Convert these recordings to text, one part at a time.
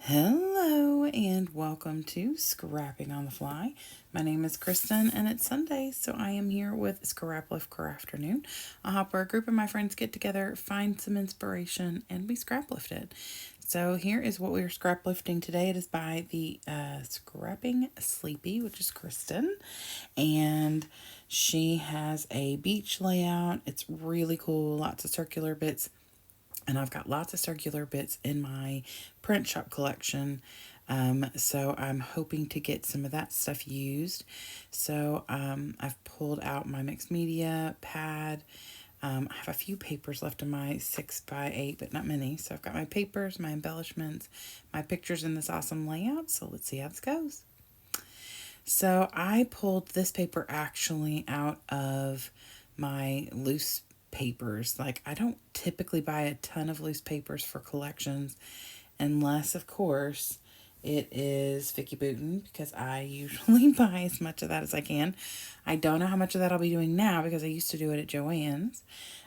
Hello and welcome to Scrapping on the Fly. My name is Kristen and it's Sunday, so I am here with Scraplift Crafternoon, a hop where a group of my friends get together, find some inspiration, and we scraplift it. So here is what we are scraplifting today. It is by the Scrapping Sleepy, which is Kristen, and she has a beach layout. It's really cool, lots of circular bits, and I've got lots of circular bits in my print shop collection. So I'm hoping to get some of that stuff used. So I've pulled out my mixed media pad. I have a few papers left in my 6x8, but not many. So I've got my papers, my embellishments, my pictures in this awesome layout. So let's see how this goes. So I pulled this paper actually out of my loose papers. Like, I don't typically buy a ton of loose papers for collections unless, of course, it is Vicky Booten, because I usually buy as much of that as I can. I don't know how much of that I'll be doing now because I used to do it at Joann's.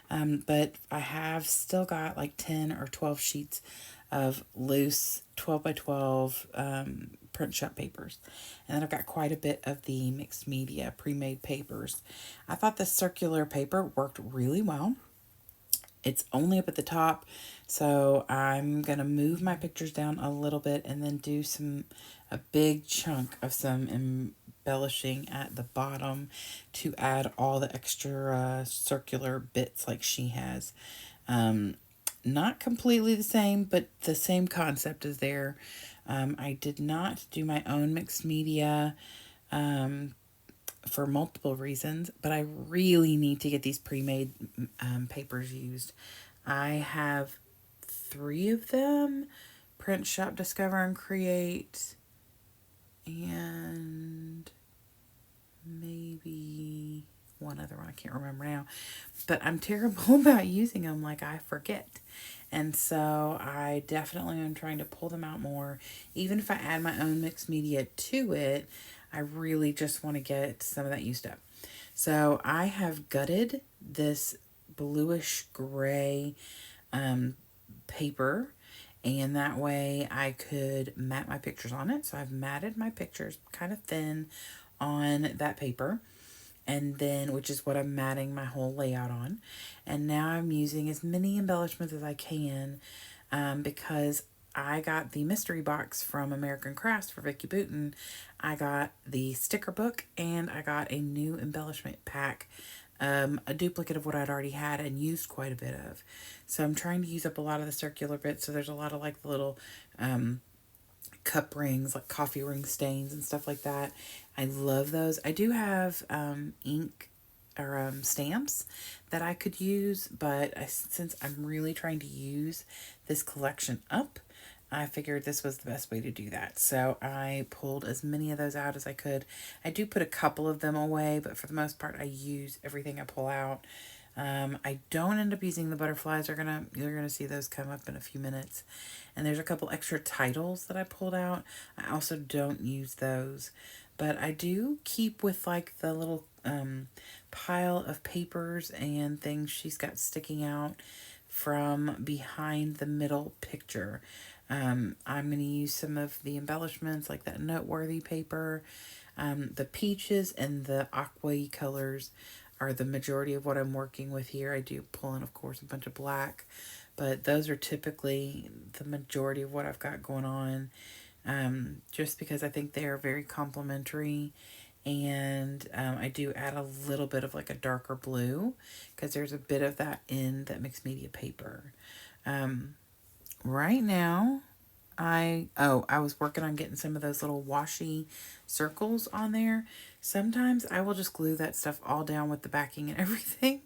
But I have still got like 10 or 12 sheets of loose 12 by 12 print shop papers. And then I've got quite a bit of the mixed media pre-made papers. I thought the circular paper worked really well. It's only up at the top, so I'm going to move my pictures down a little bit and then do a big chunk of some embellishing at the bottom to add all the extra circular bits like she has. Not completely the same, but the same concept is there. I did not do my own mixed media for multiple reasons, but I really need to get these pre-made papers used. I have 3 of them: Print Shop, Discover, and Create, and maybe one other one. I can't remember now. But I'm terrible about using them. Like, I forget. And so I definitely am trying to pull them out more. Even if I add my own mixed media to it, I really just want to get some of that used up. So I have gutted this bluish gray paper, and that way I could mat my pictures on it. So I've matted my pictures kind of thin on that paper, and then, which is what I'm matting my whole layout on. And now I'm using as many embellishments as I can, because I got the mystery box from American Crafts for Vicky Booten. I got the sticker book and I got a new embellishment pack, a duplicate of what I'd already had and used quite a bit of. So I'm trying to use up a lot of the circular bits. So there's a lot of like the little cup rings, like coffee ring stains and stuff like that. I love those. I do have ink or stamps that I could use, but since I'm really trying to use this collection up, I figured this was the best way to do that. So I pulled as many of those out as I could. I do put a couple of them away, but for the most part, I use everything I pull out. I don't end up using the butterflies. You're gonna see those come up in a few minutes. And there's a couple extra titles that I pulled out. I also don't use those, but I do keep with like the little pile of papers and things she's got sticking out from behind the middle picture. I'm going to use some of the embellishments like that noteworthy paper. The peaches and the aqua colors are the majority of what I'm working with here. I do pull in, of course, a bunch of black, but those are typically the majority of what I've got going on, just because I think they are very complementary. And I do add a little bit of like a darker blue because there's a bit of that in that mixed media paper. Right now, I was working on getting some of those little washi circles on there. Sometimes I will just glue that stuff all down with the backing and everything.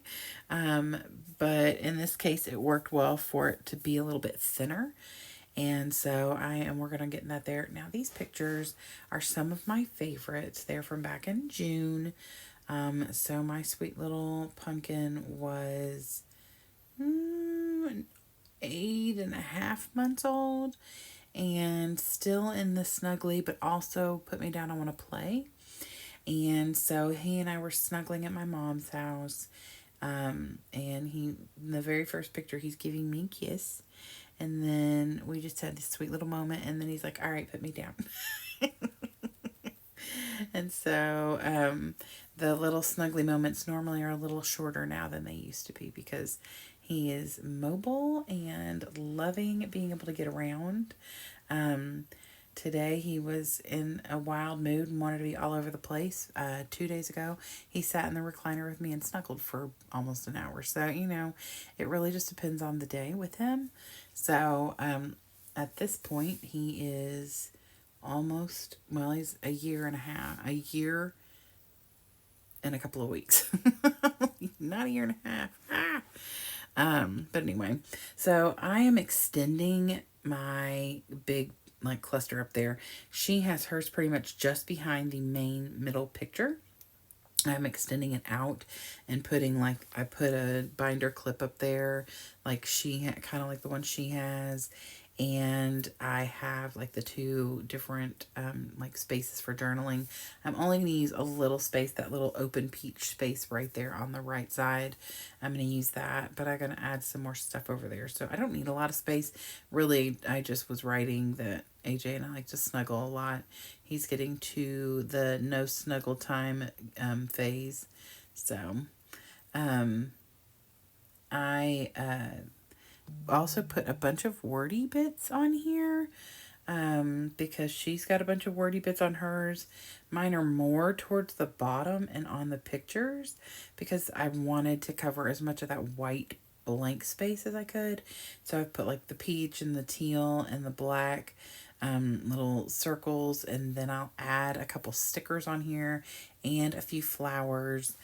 But in this case, it worked well for it to be a little bit thinner. And so I am working on getting that there. Now, these pictures are some of my favorites. They're from back in June. So my sweet little pumpkin was 8.5 months old and still in the snuggly, but also put me down, I want to play. And so he and I were snuggling at my mom's house. And in the very first picture, he's giving me a kiss. And then we just had this sweet little moment. And then he's like, all right, put me down. And so the little snuggly moments normally are a little shorter now than they used to be because he is mobile and loving being able to get around. Today he was in a wild mood and wanted to be all over the place. 2 days ago, he sat in the recliner with me and snuggled for almost an hour. So, it really just depends on the day with him. So, at this point, he is almost, well, he's a year and a couple of weeks. Not a year and a half. But anyway, so I am extending my big cluster up there. She has hers pretty much just behind the main middle picture. I'm extending it out and putting I put a binder clip up there kind of like the one she has. And I have the two different spaces for journaling. I'm only going to use a little space, that little open peach space right there on the right side. I'm going to use that, but I'm going to add some more stuff over there. So I don't need a lot of space. Really, I just was writing that AJ and I like to snuggle a lot. He's getting to the no snuggle time phase. So I also put a bunch of wordy bits on here because she's got a bunch of wordy bits on hers. Mine are more towards the bottom and on the pictures because I wanted to cover as much of that white blank space as I could. So I put the peach and the teal and the black little circles, and then I'll add a couple stickers on here and a few flowers.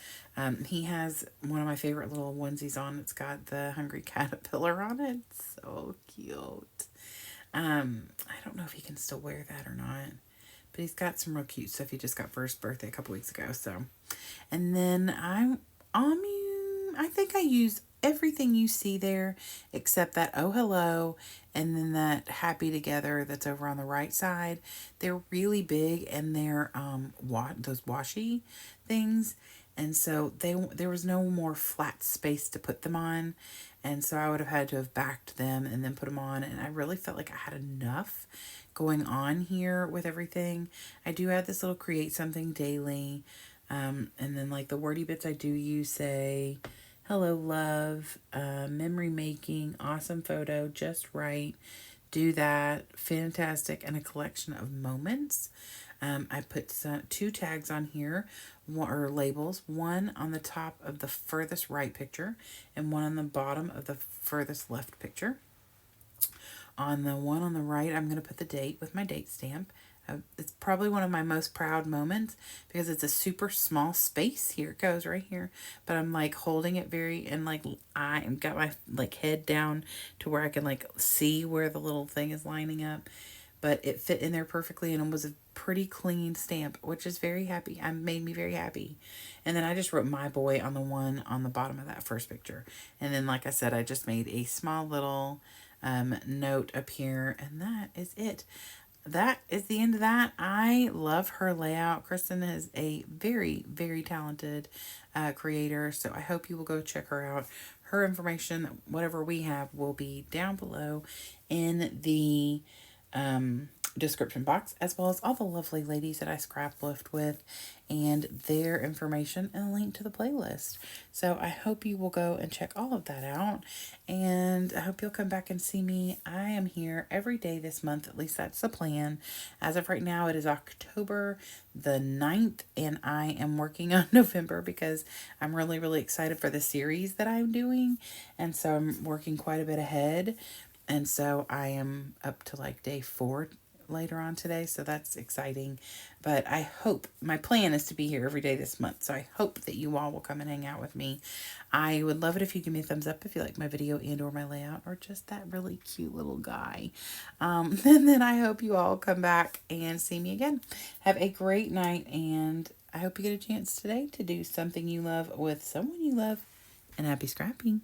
He has one of my favorite little onesies on. It's got the hungry caterpillar on it. So cute. I don't know if he can still wear that or not, but he's got some real cute stuff he just got for his birthday a couple weeks ago. So, and then I think I use everything you see there except that oh hello and then that happy together that's over on the right side. They're really big and they're those washi things, and so there was no more flat space to put them on, and so I would have had to have backed them and then put them on, and I really felt like I had enough going on here with everything. I do add this little create something daily, and then the wordy bits I do use say hello, love, memory making, awesome photo, just right, do that, fantastic, and a collection of moments. I put two tags on here, or labels, one on the top of the furthest right picture and one on the bottom of the furthest left picture. On the one on the right, I'm going to put the date with my date stamp. It's probably one of my most proud moments because it's a super small space. Here it goes right here. But I'm holding it and I got my head down to where I can see where the little thing is lining up. But it fit in there perfectly and it was a pretty clean stamp, which is very happy. Made me very happy. And then I just wrote my boy on the one on the bottom of that first picture. And then like I said, I just made a small little note up here, and that is it. That is the end of that. I love her layout. Kristen is a very, very talented creator, so I hope you will go check her out. Her information, whatever we have, will be down below in the description box, as well as all the lovely ladies that I scraplift with and their information and a link to the playlist. So I hope you will go and check all of that out, and I hope you'll come back and see me. I am here every day this month, at least that's the plan. As of right now, it is October the 9th, and I am working on November because I'm really, really excited for the series that I'm doing, and so I'm working quite a bit ahead. And so I am up to day 4 later on today, so that's exciting. But I hope, my plan is to be here every day this month, so I hope that you all will come and hang out with me. I would love it if you give me a thumbs up if you like my video and or my layout, or just that really cute little guy. And then I hope you all come back and see me again. Have a great night, and I hope you get a chance today to do something you love with someone you love, and happy scrapping.